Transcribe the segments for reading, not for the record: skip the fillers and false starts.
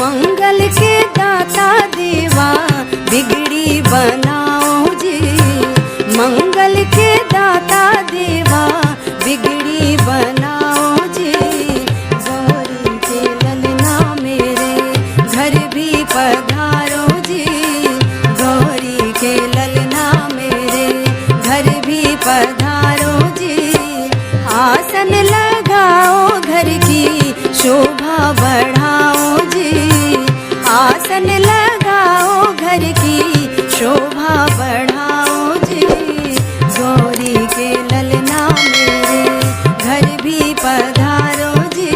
मंगल के दाता देवा बिगड़ी बनाओ जी, मंगल के दाता देवा बिगड़ी बनाओ जी। गौरी के ललना मेरे घर भी पधारो जी, गौरी के ललना मेरे घर भी पधारो जी। आसन लगाओ घर की शोभा बढ़ाओ जी, आसन लगाओ घर की शोभा बढ़ाओ जी। गौरी के ललना मेरे घर भी पधारो जी।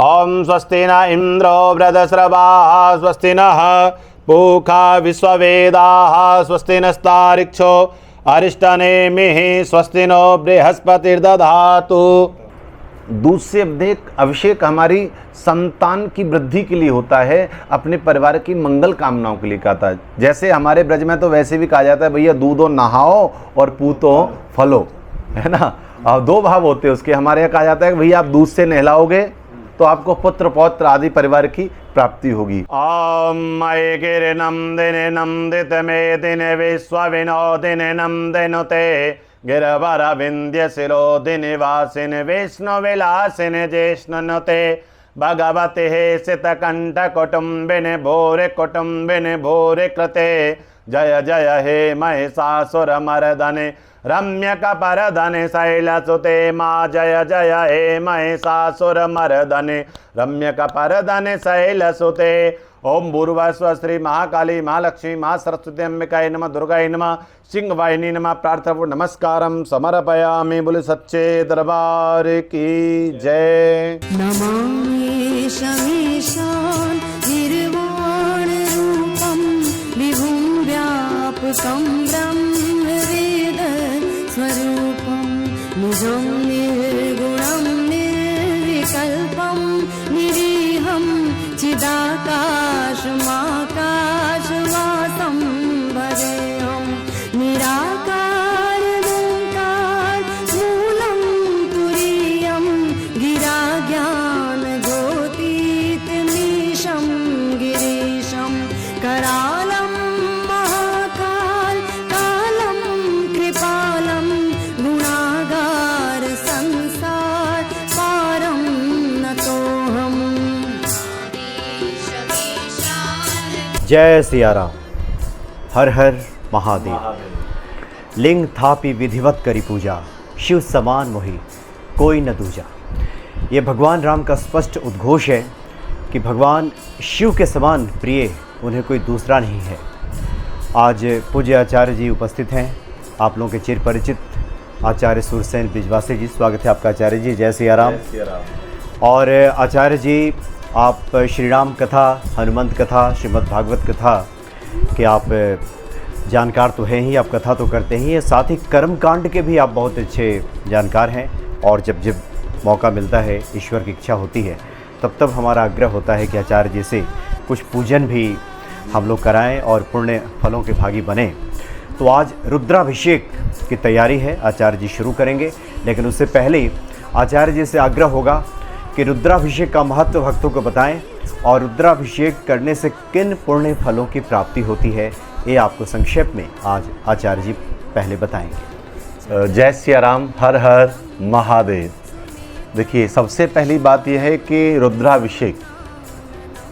ओम स्वस्ति न इंद्रो वृधस्रवाः स्वस्ति नः पूषा विश्ववेदाः स्वस्ति नस्तार्क्ष्यो अरिष्टनेमिः स्वस्ति नो बृहस्पतिर्दधातु। दूध से अभिषेक हमारी संतान की वृद्धि के लिए होता है, अपने परिवार की मंगल कामनाओं के लिए कहता है। जैसे हमारे ब्रज में तो वैसे भी कहा जाता है भैया दूधो नहाओ और पूतो फलो, है ना। और दो भाव होते हैं उसके। हमारे यहाँ कहा जाता है कि भैया आप दूध से नहलाओगे तो आपको पुत्र पौत्र आदि परिवार की प्राप्ति होगी। ओम मय गिरिनंदिने नंदित मेदिने विश्वविनोदिने नंदिनुते गिरवर विंध्य शिरोदिनि वासिनि विष्णु विलासिनि जिष्णुनुते भगवते सितकंठ कुटुंबिनि भूरि कुटुंबिनि भूरि कृते जय जय हे महिषासुर मर्दने रम्यकपरधने शैलसुते माँ जय जय हे महिषासुर मर्दने रम्यकपरधने शैलसुते। ओम भूर्भुवस्सुः श्री महाकाली महालक्ष्मी महासरस्वती अंबिकायै नमः दुर्गायै नमः सिंहवाहिनी नमः प्रार्थना नमस्कारम समर्पयामि। बोले सच्चे दरबार की जय। नमामि शमीशान निर्वाण रूपम विभुं व्यापकं ब्रह्मवेद स्वरूपम निजं निर्गुणं निर्विकल्पं निरीहं चिदाकाशमाकाशवासं भजेऽहं निराकार निराकार मूलं तुरीयं गिराज्ञान ज्योतितमीशं गिरीशं करालं महाकाल कालं कृपालं गुणागार संसार पारं नतोऽहम्। जय सिया राम। हर हर महादेव। लिंग थापी विधिवत करी पूजा, शिव समान मोहि कोई न दूजा। ये भगवान राम का स्पष्ट उद्घोष है कि भगवान शिव के समान प्रिय उन्हें कोई दूसरा नहीं है। आज पूज्य आचार्य जी उपस्थित हैं, आप लोगों के चिर परिचित आचार्य सुरसेन बिजवासी जी। स्वागत है आपका आचार्य जी। जय सिया राम। और आचार्य जी, आप श्री राम कथा, हनुमंत कथा, श्रीमद् भागवत कथा के आप जानकार तो हैं ही, आप कथा तो करते ही हैं, साथ ही कर्म कांड के भी आप बहुत अच्छे जानकार हैं। और जब जब मौका मिलता है, ईश्वर की इच्छा होती है, तब हमारा आग्रह होता है कि आचार्य जी से कुछ पूजन भी हम लोग कराएं और पुण्य फलों के भागी बने। तो आज रुद्राभिषेक की तैयारी है, आचार्य जी शुरू करेंगे। लेकिन उससे पहले आचार्य जी से आग्रह होगा कि रुद्राभिषेक का महत्व भक्तों को बताएं और रुद्राभिषेक करने से किन पुण्य फलों की प्राप्ति होती है, ये आपको संक्षेप में आज आचार्य जी पहले बताएंगे। जय सिया राम। हर हर महादेव। देखिए, सबसे पहली बात यह है कि रुद्राभिषेक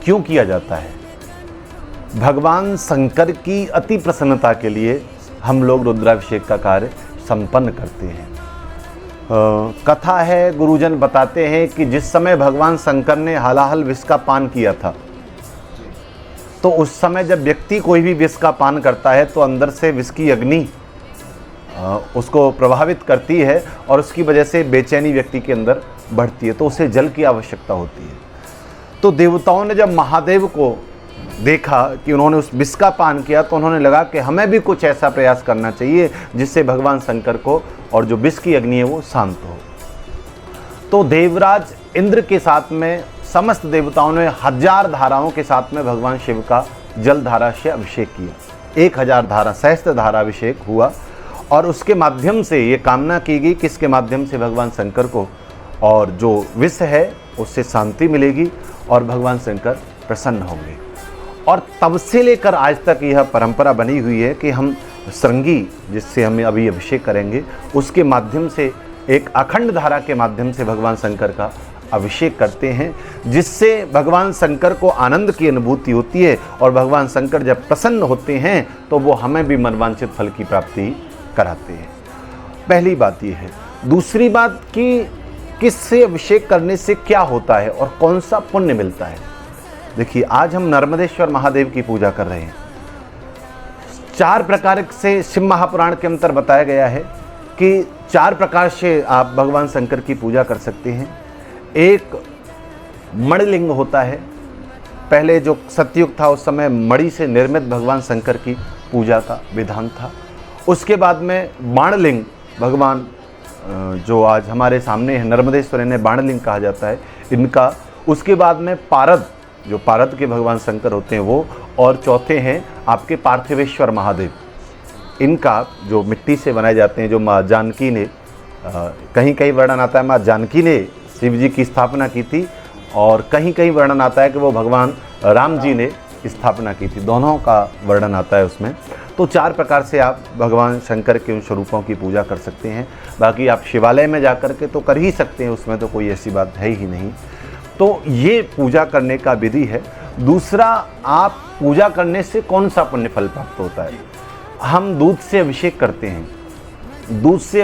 क्यों किया जाता है। भगवान शंकर की अति प्रसन्नता के लिए हम लोग रुद्राभिषेक का कार्य संपन्न करते हैं। कथा है, गुरुजन बताते हैं कि जिस समय भगवान शंकर ने हलाहल विष का पान किया था, तो उस समय जब व्यक्ति कोई भी विष का पान करता है तो अंदर से विष की अग्नि उसको प्रभावित करती है और उसकी वजह से बेचैनी व्यक्ति के अंदर बढ़ती है, तो उसे जल की आवश्यकता होती है। तो देवताओं ने जब महादेव को देखा कि उन्होंने उस विष का पान किया, तो उन्होंने लगा कि हमें भी कुछ ऐसा प्रयास करना चाहिए जिससे भगवान शंकर को और जो विष की अग्नि है वो शांत हो। तो देवराज इंद्र के साथ में समस्त देवताओं ने 1000 धाराओं के साथ में भगवान शिव का जल धारा से अभिषेक किया। 1000 धारा, सहस्त्र धारा अभिषेक हुआ और उसके माध्यम से ये कामना की गई कि इसके माध्यम से भगवान शंकर को और जो विष है उससे शांति मिलेगी और भगवान शंकर प्रसन्न होंगे। और तब से लेकर आज तक यह परंपरा बनी हुई है कि हम श्रृंगी, जिससे हम अभी अभिषेक करेंगे, उसके माध्यम से एक अखंड धारा के माध्यम से भगवान शंकर का अभिषेक करते हैं, जिससे भगवान शंकर को आनंद की अनुभूति होती है। और भगवान शंकर जब प्रसन्न होते हैं तो वो हमें भी मनवांछित फल की प्राप्ति कराते हैं। पहली बात ये है। दूसरी बात कि किससे अभिषेक करने से क्या होता है और कौन सा पुण्य मिलता है। देखिए, आज हम नर्मदेश्वर महादेव की पूजा कर रहे हैं। 4 प्रकार से शिव महापुराण के अंतर बताया गया है कि 4 प्रकार से आप भगवान शंकर की पूजा कर सकते हैं। एक मणिलिंग होता है। पहले जो सतयुग था उस समय मणि से निर्मित भगवान शंकर की पूजा का विधान था। उसके बाद में बाणलिंग, भगवान जो आज हमारे सामने है नर्मदेश्वर, इन्हें बाणलिंग कहा जाता है इनका। उसके बाद में पारद, जो पारद के भगवान शंकर होते हैं वो। और चौथे हैं आपके पार्थिवेश्वर महादेव, इनका जो मिट्टी से बनाए जाते हैं, जो माँ जानकी ने, कहीं कहीं वर्णन आता है माँ जानकी ने शिव जी की स्थापना की थी, और कहीं कहीं वर्णन आता है कि वो भगवान राम जी ने स्थापना की थी। दोनों का वर्णन आता है उसमें। तो 4 प्रकार से आप भगवान शंकर के उन स्वरूपों की पूजा कर सकते हैं। बाकी आप शिवालय में जाकर के तो कर ही सकते हैं, उसमें तो कोई ऐसी बात है ही नहीं। तो ये पूजा करने का विधि है। दूसरा, आप पूजा करने से कौन सा पुण्य फल प्राप्त होता है। हम दूध से अभिषेक करते हैं। दूध से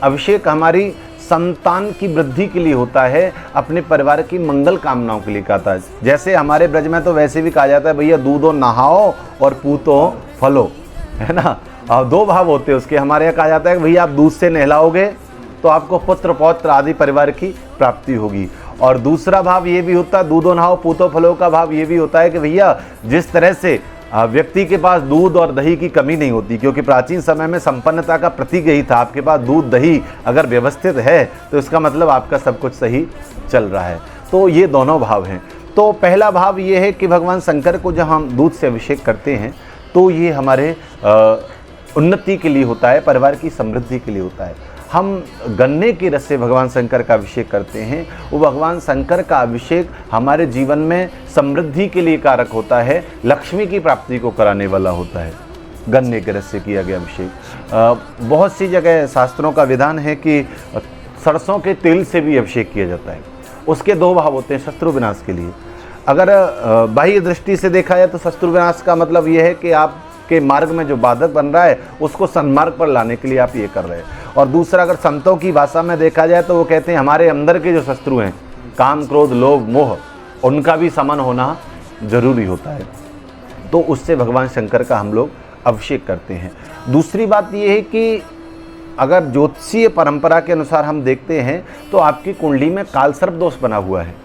अभिषेक हमारी संतान की वृद्धि के लिए होता है, अपने परिवार की मंगल कामनाओं के लिए कहता है। जैसे हमारे ब्रज में तो वैसे भी कहा जाता है भैया दूधो नहाओ और पूतो फलो, है ना। और 2 भाव होते हैं उसके। हमारे यहाँ कहा जाता है कि भैया आप दूध से नहलाओगे तो आपको पुत्र पौत्र आदि परिवार की प्राप्ति होगी। और दूसरा भाव ये भी होता है, दूधो नहाओ पूतो फलो का भाव ये भी होता है कि भैया जिस तरह से व्यक्ति के पास दूध और दही की कमी नहीं होती, क्योंकि प्राचीन समय में संपन्नता का प्रतीक यही था। आपके पास दूध दही अगर व्यवस्थित है तो इसका मतलब आपका सब कुछ सही चल रहा है। तो ये दोनों भाव हैं। तो पहला भाव ये है कि भगवान शंकर को जब हम दूध से अभिषेक करते हैं तो ये हमारे उन्नति के लिए होता है, परिवार की समृद्धि के लिए होता है। हम गन्ने के रस से भगवान शंकर का अभिषेक करते हैं। वो भगवान शंकर का अभिषेक हमारे जीवन में समृद्धि के लिए कारक होता है, लक्ष्मी की प्राप्ति को कराने वाला होता है। गन्ने के रस से किया गया अभिषेक। बहुत सी जगह शास्त्रों का विधान है कि सरसों के तेल से भी अभिषेक किया जाता है। उसके 2 भाव होते हैं शत्रु विनाश के लिए। अगर बाह्य दृष्टि से देखा जाए तो शत्रु विनाश का मतलब ये है कि आपके मार्ग में जो बाधक बन रहा है उसको सन्मार्ग पर लाने के लिए आप ये कर रहे हैं। और दूसरा, अगर संतों की भाषा में देखा जाए तो वो कहते हैं हमारे अंदर के जो शत्रु हैं, काम क्रोध लोभ मोह, उनका भी समन होना जरूरी होता है। तो उससे भगवान शंकर का हम लोग अभिषेक करते हैं। दूसरी बात ये है कि अगर ज्योतिषीय परंपरा के अनुसार हम देखते हैं तो आपकी कुंडली में कालसर्प दोष बना हुआ है,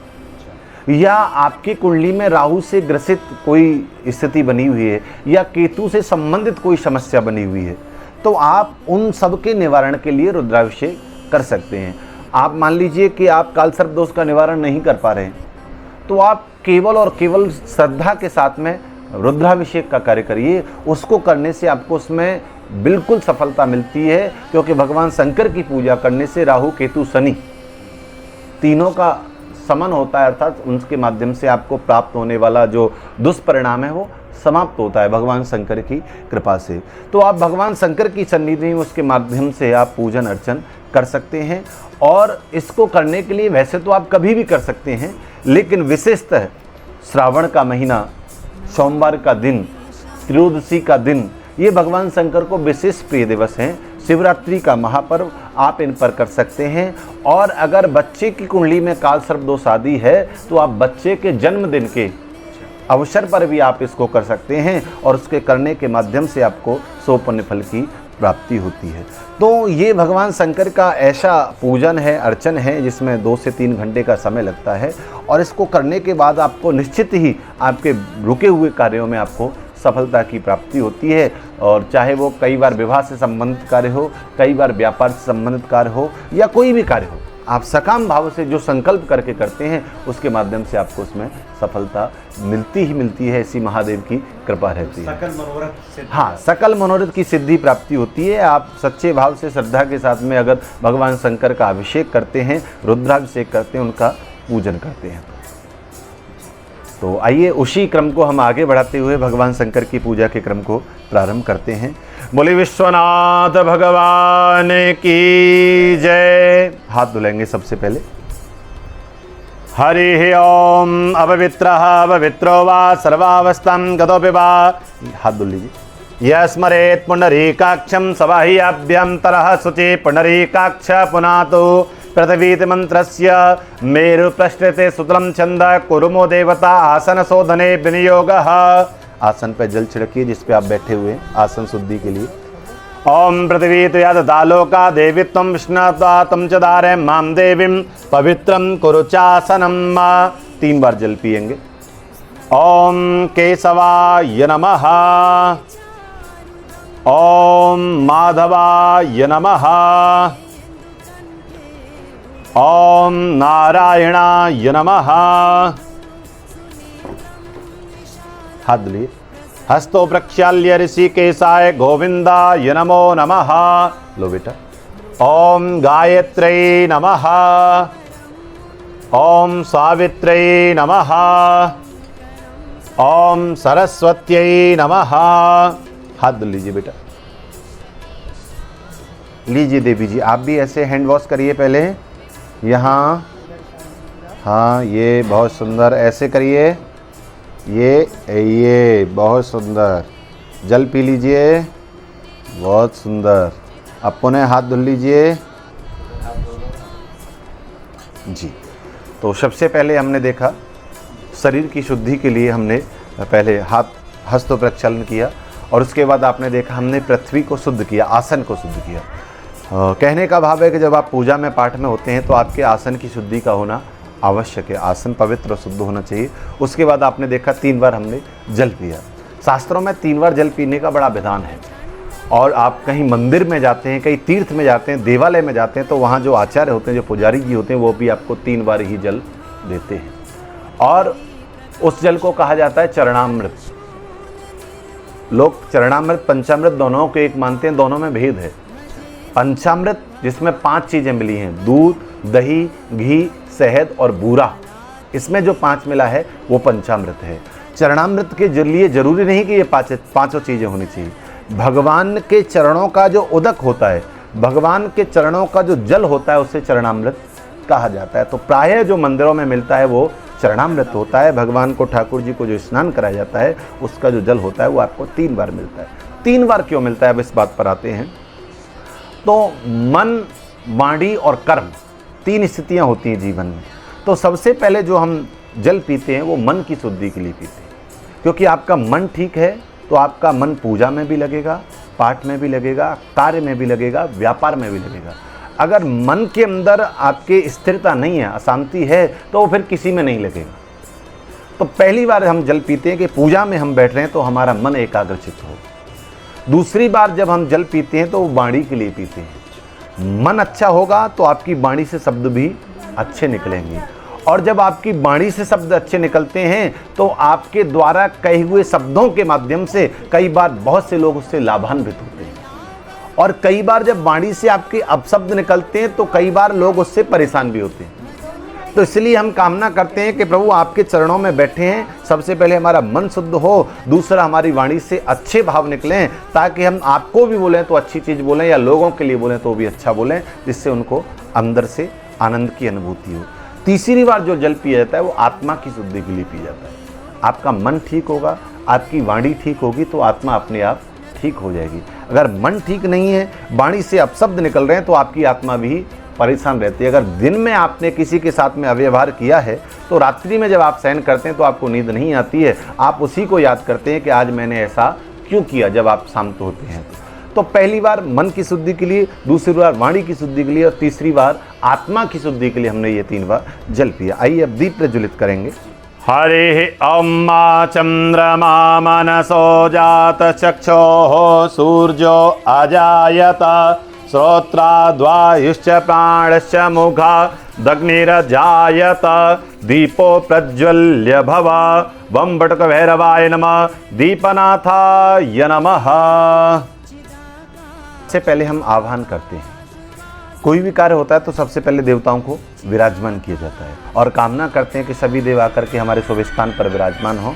या आपकी कुंडली में राहु से ग्रसित कोई स्थिति बनी हुई है, या केतु से संबंधित कोई समस्या बनी हुई है, तो आप उन सब के निवारण के लिए रुद्राभिषेक कर सकते हैं। आप मान लीजिए कि आप कालसर्प दोष का निवारण नहीं कर पा रहे हैं, तो आप केवल और केवल श्रद्धा के साथ में रुद्राभिषेक का कार्य करिए। उसको करने से आपको उसमें बिल्कुल सफलता मिलती है, क्योंकि भगवान शंकर की पूजा करने से राहु केतु शनि तीनों का समन होता है, अर्थात उनके माध्यम से आपको प्राप्त होने वाला जो दुष्परिणाम है वो समाप्त होता है भगवान शंकर की कृपा से। तो आप भगवान शंकर की सन्निधि में उसके माध्यम से आप पूजन अर्चन कर सकते हैं। और इसको करने के लिए वैसे तो आप कभी भी कर सकते हैं, लेकिन विशेषतः श्रावण का महीना, सोमवार का दिन, त्रयोदशी का दिन, ये भगवान शंकर को विशेष प्रिय दिवस हैं। शिवरात्रि का महापर्व आप इन पर कर सकते हैं। और अगर बच्चे की कुंडली में कालसर्प दोष आदि है तो आप बच्चे के जन्मदिन के अवसर पर भी आप इसको कर सकते हैं, और उसके करने के माध्यम से आपको 100 पुण्य फल की प्राप्ति होती है। तो ये भगवान शंकर का ऐसा पूजन है, अर्चन है, जिसमें 2 से 3 घंटे का समय लगता है। और इसको करने के बाद आपको निश्चित ही आपके रुके हुए कार्यों में आपको सफलता की प्राप्ति होती है। और चाहे वो कई बार विवाह से संबंधित कार्य हो, कई बार व्यापार से संबंधित कार्य हो, या कोई भी कार्य हो, आप सकाम भाव से जो संकल्प करके करते हैं उसके माध्यम से आपको उसमें सफलता मिलती ही मिलती है। ऐसी महादेव की कृपा रहती है। सकल मनोरथ, हाँ, सकल मनोरथ की सिद्धि प्राप्ति होती है। आप सच्चे भाव से श्रद्धा के साथ में अगर भगवान शंकर का अभिषेक करते हैं, रुद्राभिषेक करते हैं, उनका पूजन करते हैं। तो आइए उसी क्रम को हम आगे बढ़ाते हुए भगवान शंकर की पूजा के क्रम को प्रारंभ करते हैं। बोले विश्वनाथ भगवान की जय। हाथ धुलेंगे सबसे पहले। हरि ओम। अपवित्रः पवित्रो वा सर्वावस्थां गतोऽपि वा, हाथ धुल लीजिए। यः स्मरेत् पुंडरीकाक्षं स वा हि अभ्यन्तरः शुचि पुंडरीकाक्ष पुनातु पृथ्वीति मंत्रस्य मेरुपृष्ठे सुतलं छंद कुरुमो देवता आसन शोधने विनियोगः। आसन पर जल छिड़किए जिस पे आप बैठे हुए हैं, आसन शुद्धि के लिए। ओम पृथ्वी तो याद दालोका देवी तम विष्णुता तम च दारे माम देवीं पवित्रं कुरु चासनम। 3 बार जल पिएंगे। ओम केशवाय नमः। ओम माधवाय नमः। ओम नारायणाय नमः। हाथ धुलिए। हस्तो प्रक्षाल्य ऋषिकेशाय गोविंदाय नमो नमः। लो बेटा। ओम गायत्र्यै नमः। ओम सावित्र्यै नमः। ओम सरस्वत्यै नमः। हाथ धुल लीजिए बेटा। लीजिए देवी जी, आप भी ऐसे हैंड वॉश करिए पहले यहाँ। हाँ, ये बहुत सुंदर, ऐसे करिए। ये बहुत सुंदर। जल पी लीजिए, बहुत सुंदर। अब पुनः हाथ धुल लीजिए जी। तो सबसे पहले हमने देखा शरीर की शुद्धि के लिए हमने पहले हस्त प्रक्षालन किया, और उसके बाद आपने देखा हमने पृथ्वी को शुद्ध किया, आसन को शुद्ध किया। कहने का भाव है कि जब आप पूजा में पाठ में होते हैं तो आपके आसन की शुद्धि का होना आवश्यक है। आसन पवित्र और शुद्ध होना चाहिए। उसके बाद आपने देखा 3 बार हमने जल पिया। शास्त्रों में 3 बार जल पीने का बड़ा विधान है। और आप कहीं मंदिर में जाते हैं, कहीं तीर्थ में जाते हैं, देवालय में जाते हैं, तो वहाँ जो आचार्य होते हैं, जो पुजारी जी होते हैं, वो भी आपको 3 बार ही जल देते हैं। और उस जल को कहा जाता है चरणामृत। लोग चरणामृत पंचामृत दोनों को एक मानते हैं, दोनों में भेद है। पंचामृत जिसमें 5 चीज़ें मिली हैं, दूध, दही, घी, शहद और बूरा, इसमें जो 5 मिला है वो पंचामृत है। चरणामृत के लिए जरूरी नहीं कि ये पांचों चीज़ें होनी चाहिए। भगवान के चरणों का जो उदक होता है, भगवान के चरणों का जो जल होता है, उसे चरणामृत कहा जाता है। तो प्रायः जो मंदिरों में मिलता है वो चरणामृत होता है। भगवान को, ठाकुर जी को जो स्नान कराया जाता है, उसका जो जल होता है वो आपको 3 बार मिलता है। 3 बार क्यों मिलता है, अब इस बात पर आते हैं। तो मन, वाणी और कर्म, 3 स्थितियां होती हैं जीवन में। तो सबसे पहले जो हम जल पीते हैं वो मन की शुद्धि के लिए पीते हैं, क्योंकि आपका मन ठीक है तो आपका मन पूजा में भी लगेगा, पाठ में भी लगेगा, कार्य में भी लगेगा, व्यापार में भी लगेगा। अगर मन के अंदर आपके स्थिरता नहीं है, अशांति है, तो वो फिर किसी में नहीं लगेगा। तो पहली बार हम जल पीते हैं कि पूजा में हम बैठ रहे हैं तो हमारा मन एकाग्रचित हो। दूसरी बार जब हम जल पीते हैं तो वो वाणी के लिए पीते हैं। मन अच्छा होगा तो आपकी वाणी से शब्द भी अच्छे निकलेंगे, और जब आपकी वाणी से शब्द अच्छे निकलते हैं तो आपके द्वारा कहे हुए शब्दों के माध्यम से कई बार बहुत से लोग उससे लाभान्वित होते हैं, और कई बार जब वाणी से आपके अपशब्द निकलते हैं तो कई बार लोग उससे परेशान भी होते हैं। तो इसलिए हम कामना करते हैं कि प्रभु आपके चरणों में बैठे हैं, सबसे पहले हमारा मन शुद्ध हो, दूसरा हमारी वाणी से अच्छे भाव निकलें, ताकि हम आपको भी बोलें तो अच्छी चीज़ बोलें, या लोगों के लिए बोलें तो भी अच्छा बोलें, जिससे उनको अंदर से आनंद की अनुभूति हो। तीसरी बार जो जल पिया जाता है वो आत्मा की शुद्धि के लिए पिया जाता है। आपका मन ठीक होगा, आपकी वाणी ठीक होगी तो आत्मा अपने आप ठीक हो जाएगी। अगर मन ठीक नहीं है, वाणी से अपशब्द निकल रहे हैं, तो आपकी आत्मा भी परेशान रहती है। अगर दिन में आपने किसी के साथ में अव्यवहार किया है तो रात्रि में जब आप शयन करते हैं तो आपको नींद नहीं आती है, आप उसी को याद करते हैं कि आज मैंने ऐसा क्यों किया, जब आप शांत होते हैं। तो पहली बार मन की शुद्धि के लिए, दूसरी बार वाणी की शुद्धि के लिए, और तीसरी बार आत्मा की शुद्धि के लिए हमने ये 3 बार जल पिया। आइए अब दीप प्रज्वलित करेंगे। हरि ओम चंद्रमा मनसो जात चक्षो सूर्यो अजायत श्रोत्राद्वायुश्च प्राणश्च मुखा दग्निरजायत दीपो प्रज्वल्य भव वम बटक भैरवाय नमः दीपनाथाय नमः। से पहले हम आह्वान करते हैं कोई भी कार्य होता है तो सबसे पहले देवताओं को विराजमान किया जाता है और कामना करते हैं कि सभी देव आकर के हमारे शुभ स्थान पर विराजमान हों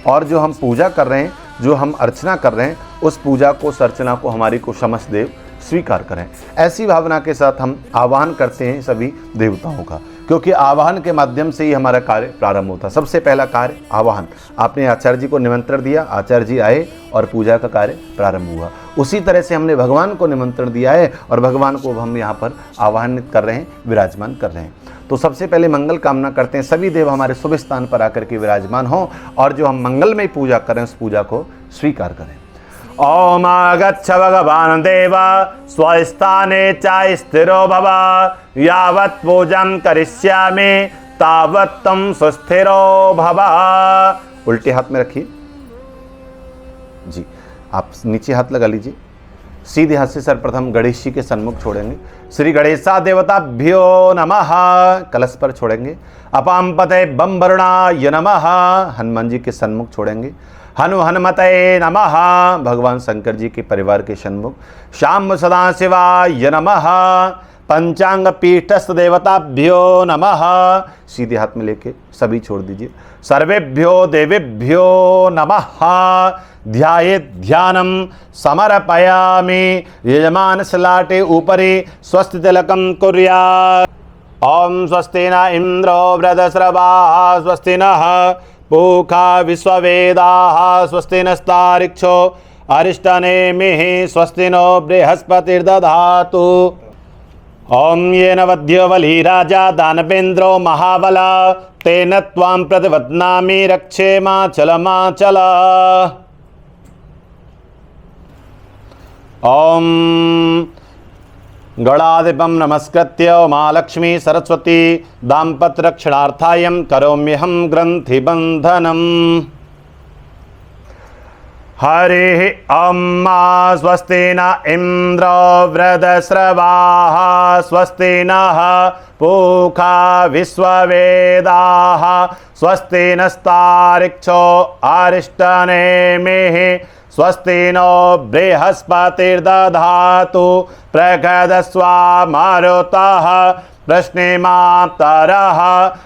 और जो हम पूजा कर रहे हैं, जो हम अर्चना कर रहे हैं, उस पूजा को, उस अर्चना को हमारी को समस्त देव स्वीकार करें। ऐसी भावना के साथ हम आवाहन करते हैं सभी देवताओं का, क्योंकि आवाहन के माध्यम से ही हमारा कार्य प्रारंभ होता है। सबसे पहला कार्य आवाहन। आपने आचार्य जी को निमंत्रण दिया, आचार्य जी आए और पूजा का कार्य प्रारंभ हुआ। उसी तरह से हमने भगवान को निमंत्रण दिया है और भगवान को हम यहाँ पर आवाहनित कर रहे हैं, विराजमान कर रहे हैं। तो सबसे पहले मंगल कामना करते हैं सभी देव हमारे शुभ स्थान पर आकर के विराजमान हों और जो हम मंगलमय पूजा करें उस पूजा को स्वीकार करें। ओम आगच्छ भगवान् देव स्वस्थाने च स्थिरो भव यावत् पूजं करिष्यामि तावत् त्वं सुस्थिरो भव। उल्टे हाथ में रखिए जी, आप नीचे हाथ लगा लीजिए। सीधे हाथ से सर्वप्रथम गणेश जी के सन्मुख छोड़ेंगे। श्री गणेशा देवताभ्यो नमः, कलश पर छोड़ेंगे। अपाम पते बम वरुणाय नमः, हनुमान जी के सन्मुख छोड़ेंगे। हनुमते नमः, भगवान शंकर जी के परिवार के सन्मुख। श्याम सदाशिवाय नमः, पंचांग पीठस्थ देवताभ्यो नमः, सीधे हाथ में लेके सभी छोड़ दीजिए। सर्वेभ्यो देवेभ्यो नमः, ध्यायेत् ध्यानं समर्पयामि। यजमान सलाटे ऊपरी स्वस्ति तिलकं कुर्यात्। ओम स्वस्ति न इंद्रो वृधस्रवाः स्वस्ति नः पूषा विश्ववेदाः स्वस्ति नस्तार्क्ष्यो अरिष्टनेमिः स्वस्ति नो बृहस्पतिर्दधातु। ओम येन वध्यो बली राजा दानवेन्द्रो महाबला तेन त्वां प्रतिपद्नामि रक्षेमाचलमाचल। ओम गणाधिपं नमस्कृत्य महालक्ष्मी सरस्वती दाम्पत्य रक्षणार्थायं करोम्यहं ग्रन्थिबन्धनम्। हरि ओम स्वस्ति न इंद्रो वृधस्रवाः स्वस्ति नः पूषा विश्ववेदाः स्वस्ति नस्तार्क्ष्यो अरिष्टनेमिः स्वस्ति नो बृहस्पतिर्दधातु। प्रगदस्वा मारुतः प्रश्नेमाप्तरः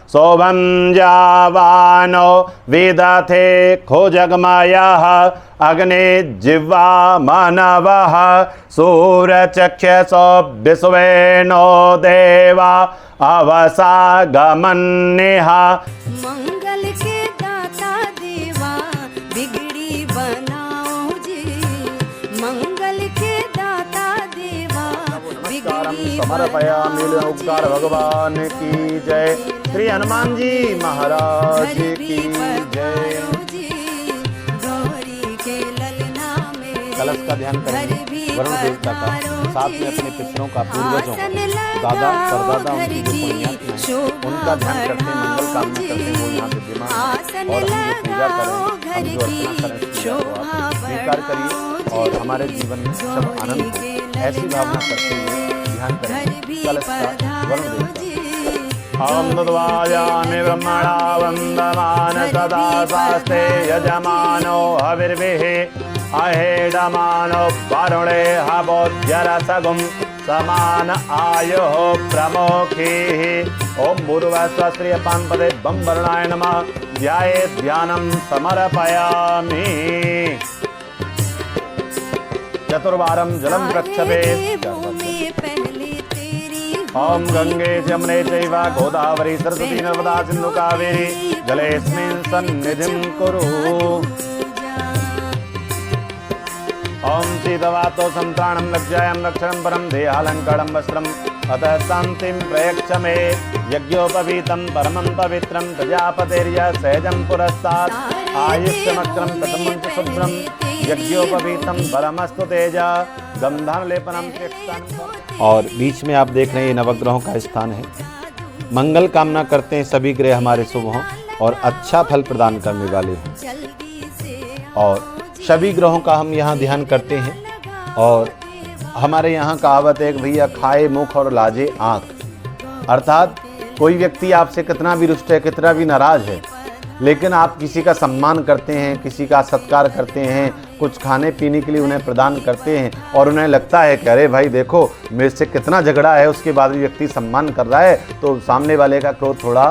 शोभं जावानो विदथे खोजगमयः अग्निजिह्वा मानवः सूर्यचक्षुषो विश्वेनो देवा अवसागमन्यः। मंगल के दाता देवा बिगड़ी बनाओ जी, मंगल के दाता देवा बिगड़ी समर्पयामि। उपकार भगवान की जय। श्री हनुमान जी महाराज की जय। कलश का ध्यान करेंगे वरुण देवता का, साथ में अपने पितरों का, पूर्वजों का, दादा परदादा उनकी जो पुण्यात्मा हैं उनका ध्यान करते हैं, मंगल कामना करते हैं। वो यहाँ विद्यमान और हम जो पूजा करें, हम जो अर्चना करें, स्वीकार करिए और हमारे जीवन में सब आनंद हो। ऐसी भावना करते हुए ध्यान करें कलश का वरुण देवता। ओम तद्वायामि ब्रह्मणा वन्दमान सदा शास्ते यजमानो हविर्भिः अहेडमानो वरुणे हवोज्जरसगुं समान आयुः प्रमुखीः। ओम भूर्भुवस्वः अपांपदे बम वरुणाय नमः, ध्यायेत् ध्यानं समर्पयामि। चतुर्वारं जलं प्रक्षपेत्। ओम गंगे यमुने चैव गोदावरी सरस्वती नर्मदा सिंधु कावेरी जलेऽस्मिन् सन्निधिं कुरु। ओम शीतवातो संत्राणं लज्जायां रक्षणं परं देहालङ्कारं वस्त्रम् अतः शान्तिं प्रयच्छ मे। यज्ञोपवीतं परमं पवित्रं प्रजापतेर्य सहजं पुरस्तात् आयुष्यमक्रं प्रथमं च शुभ्रं यज्ञोपवीतं परमस्तु तेजा गंधान लेपनम। और बीच में आप देख रहे हैं ये नवग्रहों का स्थान है। मंगल कामना करते हैं सभी ग्रह हमारे शुभ हों और अच्छा फल प्रदान करने वाले हों। और सभी ग्रहों का हम यहाँ ध्यान करते हैं। और हमारे यहाँ कहावत है कि भैया खाए मुख और लाजे आँख, अर्थात कोई व्यक्ति आपसे कितना भी रुष्ट है, कितना भी नाराज है, लेकिन आप किसी का सम्मान करते हैं, किसी का सत्कार करते हैं, कुछ खाने पीने के लिए उन्हें प्रदान करते हैं और उन्हें लगता है कि अरे भाई देखो मेरे से कितना झगड़ा है, उसके बाद भी व्यक्ति सम्मान कर रहा है, तो सामने वाले का क्रोध थोड़ा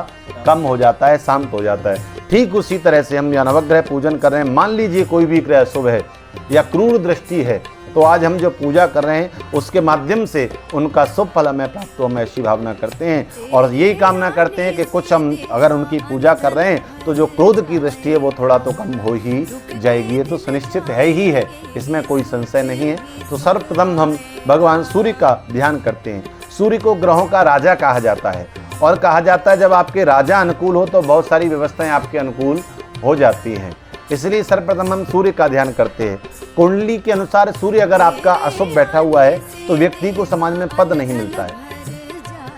कम हो जाता है, शांत हो जाता है। ठीक उसी तरह से हम यहाँ नवग्रह पूजन कर रहे हैं, मान लीजिए कोई भी ग्रह अशुभ है या क्रूर दृष्टि है, तो आज हम जो पूजा कर रहे हैं उसके माध्यम से उनका शुभ फल हमें प्राप्त हो, हम ऐसी भावना करते हैं और यही कामना करते हैं कि कुछ हम अगर उनकी पूजा कर रहे हैं तो जो क्रोध की दृष्टि है वो थोड़ा तो कम हो ही जाएगी। ये तो सुनिश्चित है ही है, इसमें कोई संशय नहीं है। तो सर्वप्रथम हम भगवान सूर्य का ध्यान करते हैं। सूर्य को ग्रहों का राजा कहा जाता है और कहा जाता है जब आपके राजा अनुकूल हो तो बहुत सारी व्यवस्थाएं आपके अनुकूल हो जाती हैं, इसलिए सर्वप्रथम हम सूर्य का ध्यान करते हैं। कुंडली के अनुसार सूर्य अगर आपका अशुभ बैठा हुआ है तो व्यक्ति को समाज में पद नहीं मिलता है,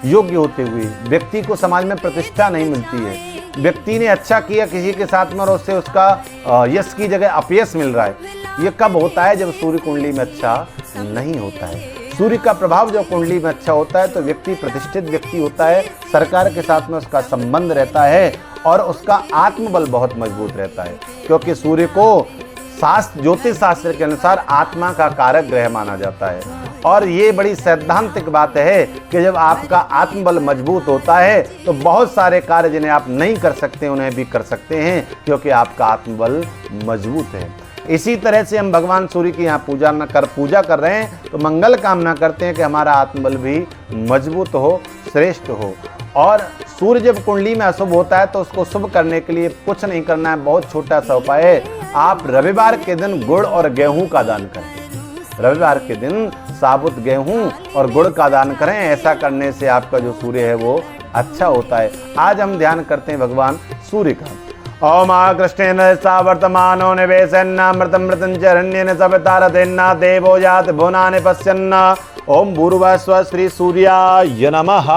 योग्य होते हुए व्यक्ति को समाज में प्रतिष्ठा नहीं मिलती है। व्यक्ति ने अच्छा किया किसी के साथ में और उससे उसका यश की जगह अपयश मिल रहा है। ये कब होता है? जब सूर्य कुंडली में अच्छा नहीं होता है। सूर्य का प्रभाव जब कुंडली में अच्छा होता है तो व्यक्ति प्रतिष्ठित व्यक्ति होता है, सरकार के साथ में उसका संबंध रहता है और उसका आत्मबल बहुत मजबूत रहता है, क्योंकि सूर्य को शास्त्र ज्योतिष शास्त्र के अनुसार आत्मा का कारक ग्रह माना जाता है। और ये बड़ी सैद्धांतिक बात है कि जब आपका आत्मबल मजबूत होता है तो बहुत सारे कार्य जिन्हें आप नहीं कर सकते उन्हें भी कर सकते हैं, क्योंकि आपका आत्मबल मजबूत है। इसी तरह से हम भगवान सूर्य की यहाँ पूजा कर रहे हैं तो मंगल कामना करते हैं कि हमारा आत्मबल भी मजबूत हो, श्रेष्ठ हो। और सूर्य जब कुंडली में अशुभ होता है तो उसको शुभ करने के लिए कुछ नहीं करना है, बहुत छोटा सा उपाय है। आप रविवार के दिन गुड़ और गेहूं का दान करें। रविवार के दिन साबुत गेहूं और गुड़ का दान करें। ऐसा करने से आपका जो सूर्य है वो अच्छा होता है। आज हम ध्यान करते हैं भगवान सूर्य का। ओम कृष्णेन सा वर्तमानो निवेशन्नामृतं मृतंचरण्येन सवितारथेन्ना देवो यात भुवनानि पश्यन्न। ओम भूर्भुवस्सुवः श्री सूर्याय नमः।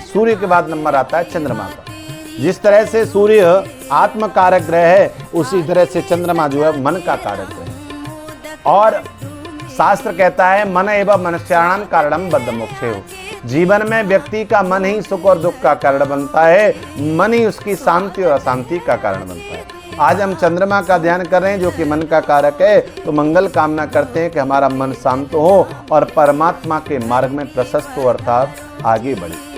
सूर्य के बाद नंबर आता है चंद्रमा का। जिस तरह से सूर्य आत्म कारक ग्रह है उसी तरह से चंद्रमा जो है मन का कारक ग्रह है। और शास्त्र कहता है मन एवं मनुष्याणां कारणम बद्धमोक्षेह। जीवन में व्यक्ति का मन ही सुख और दुख का कारण बनता है, मन ही उसकी शांति और अशांति का कारण बनता है। आज हम चंद्रमा का ध्यान कर रहे हैं जो कि मन का कारक है, तो मंगल कामना करते हैं कि हमारा मन शांत हो और परमात्मा के मार्ग में प्रशस्त हो, अर्थात आगे बढ़े।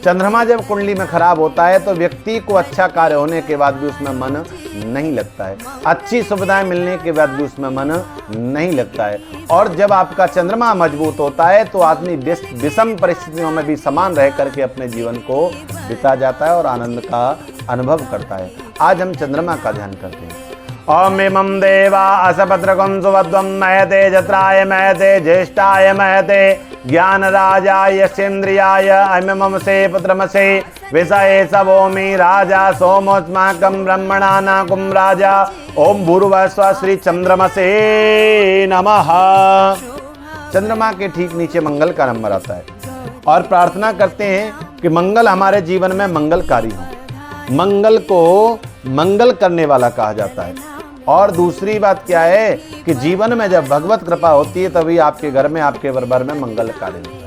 चंद्रमा जब कुंडली में खराब होता है तो व्यक्ति को अच्छा कार्य होने के बाद भी उसमें मन नहीं लगता है, अच्छी सुविधाएं मिलने के बाद भी उसमें मन नहीं लगता है। और जब आपका चंद्रमा मजबूत होता है तो आदमी विषम परिस्थितियों में भी समान रह करके अपने जीवन को बिता जाता है और आनंद का अनुभव करता है। आज हम चंद्रमा का ध्यान करते हैं। ओम इमं देवा असपत्रकं सुवध्वं महते जत्राय महते ज्येष्ठाय महते ज्ञानराजाय सेन्द्रियाय अमिमंसे पुत्रमसे विषये सवोमि राजा सोमोस्माकं ब्रह्मणानाकुं राजा। ओम भूर्भुवस्सुवः श्री चंद्रमसे नमः। चंद्रमा के ठीक नीचे मंगल का नंबर आता है और प्रार्थना करते हैं कि मंगल हमारे जीवन में मंगलकारी हो। मंगल को मंगल करने वाला कहा जाता है। और दूसरी बात क्या है कि जीवन में जब भगवत कृपा होती है तभी आपके घर में आपके परिवार में मंगल कार्य होता है।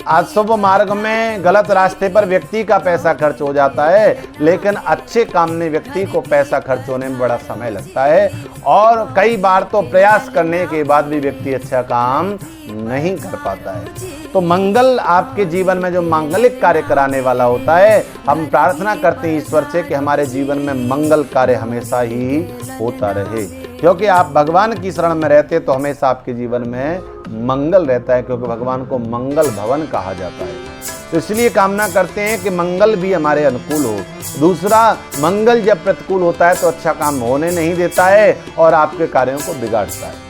आज शुभ मार्ग में गलत रास्ते पर व्यक्ति का पैसा खर्च हो जाता है, लेकिन अच्छे काम में व्यक्ति को पैसा खर्च होने में बड़ा समय लगता है और कई बार तो प्रयास करने के बाद भी व्यक्ति अच्छा काम नहीं कर पाता है। तो मंगल आपके जीवन में जो मांगलिक कार्य कराने वाला होता है, हम प्रार्थना करते हैं ईश्वर से कि हमारे जीवन में मंगल कार्य हमेशा ही होता रहे, क्योंकि आप भगवान की शरण में रहते तो हमेशा आपके जीवन में मंगल रहता है, क्योंकि भगवान को मंगल भवन कहा जाता है। तो इसलिए कामना करते हैं कि मंगल भी हमारे अनुकूल हो। दूसरा, मंगल जब प्रतिकूल होता है तो अच्छा काम होने नहीं देता है और आपके कार्यों को बिगाड़ता है।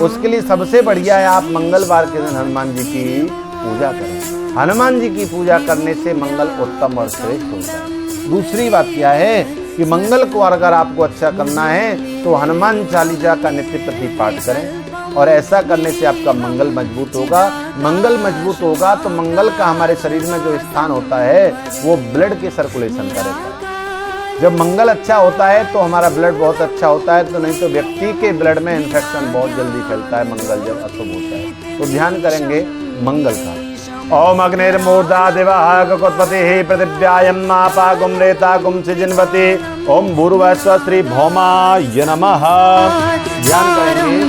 उसके लिए सबसे बढ़िया है आप मंगलवार के दिन हनुमान जी की पूजा करें। हनुमान जी की पूजा करने से मंगल उत्तम और श्रेष्ठ होता है। दूसरी बात क्या है कि मंगल को अगर आपको अच्छा करना है तो हनुमान चालीसा का नित्य प्रति पाठ करें और ऐसा करने से आपका मंगल मजबूत होगा। मंगल मजबूत होगा तो मंगल का हमारे शरीर में जो स्थान होता है वो ब्लड के सर्कुलेशन का रहता है। जब मंगल अच्छा होता है तो हमारा ब्लड बहुत अच्छा होता है, तो नहीं तो व्यक्ति के ब्लड में इन्फेक्शन बहुत जल्दी फैलता है मंगल जब अशुभ होता है। तो ध्यान करेंगे मंगल का। ओम अग्निर्मूर्धा दिवः ककुत्पतिः पृथिव्यायं नापागुं रेतागुं सिजिन्वति। ओम भूर्भुवस्व श्री भौमाय नमः। ध्यान करेंगे।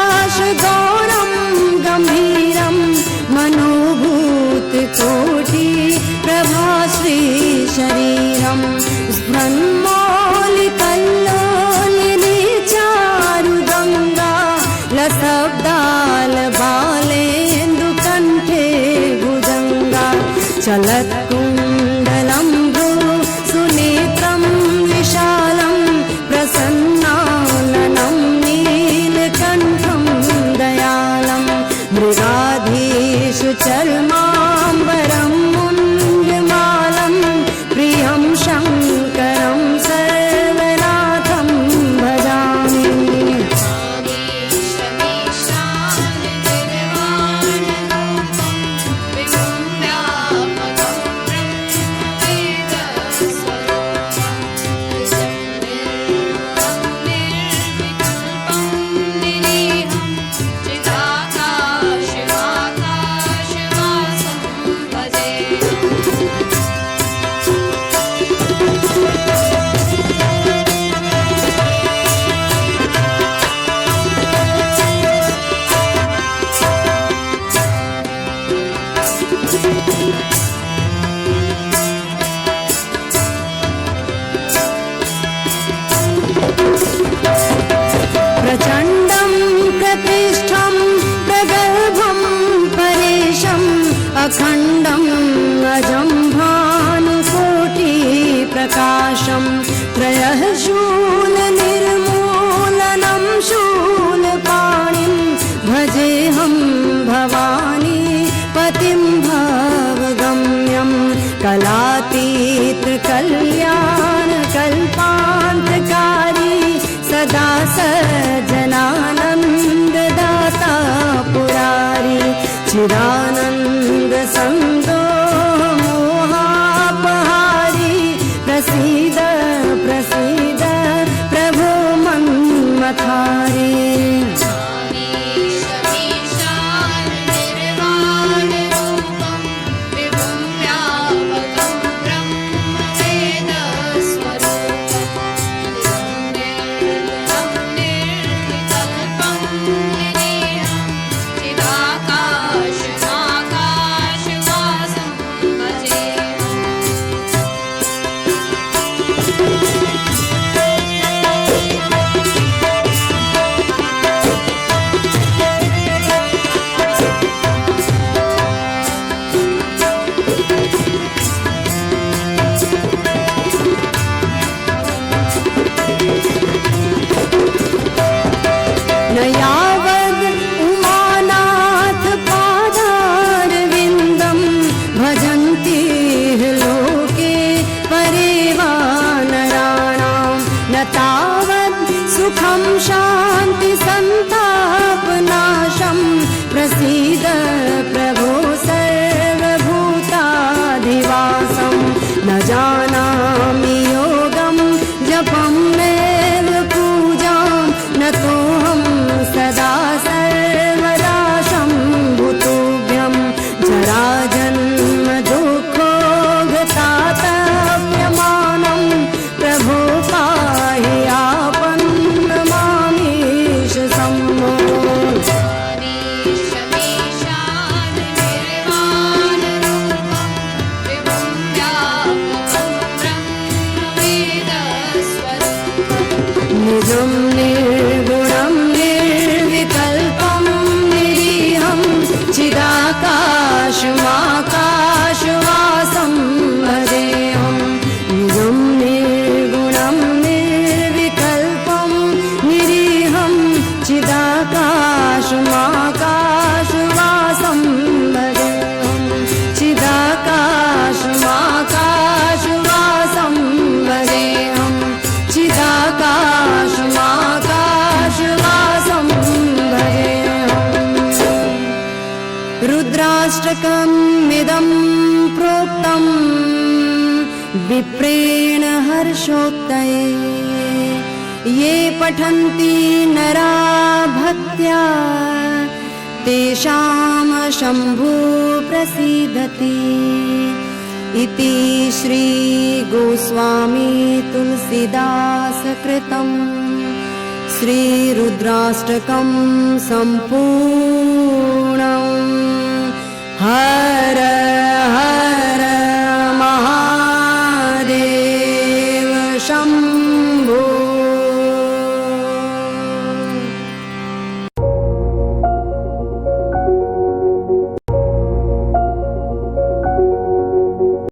तुषाराद्रिसङ्काशगौरं गम्भीरं मनोभूतिकोटिप्रभाश्रीशरीरं स्फुरन्मौलिकल्लोलिनी चारुगङ्गा लसब्दालबालेन्दुकण्ठे भुजङ्गा चलत्कुण्डलं भ्रूसुनेत्रं विशालं प्रसन्नाननं नीलकण्ठं दयालं मृगाधीषु चर्माम्बरं मुण्डमालं प्रियं शङ्करं सर्वनाथं भजामि। प्रचण्डं प्रतिष्ठं प्रगल्भं परेशम् अखण्डं अजं भानुकोटिप्रकाशं त्रयः शूलनिर्मूलनं शूलपाणिं भजेऽहं भवानी पतिं भवगम्यं कलातीतकल्याणकल्पान्तकारी सदा सज्जनानन्ददाता पुरारी चिदानन्द सन्दो मोहापहारी प्रसीद प्रसीद प्रभो मन्मथारी। चिदाकाश रुद्राष्टकमिदं प्रोक्तं विप्रेण हर्षोत्तये ये पठन्ति नरा भक्त्या तेषां शम्भु प्रसीदति इति श्री गोस्वामी तुलसीदास कृतं श्री रुद्राष्टकं सम्पूर्णम्।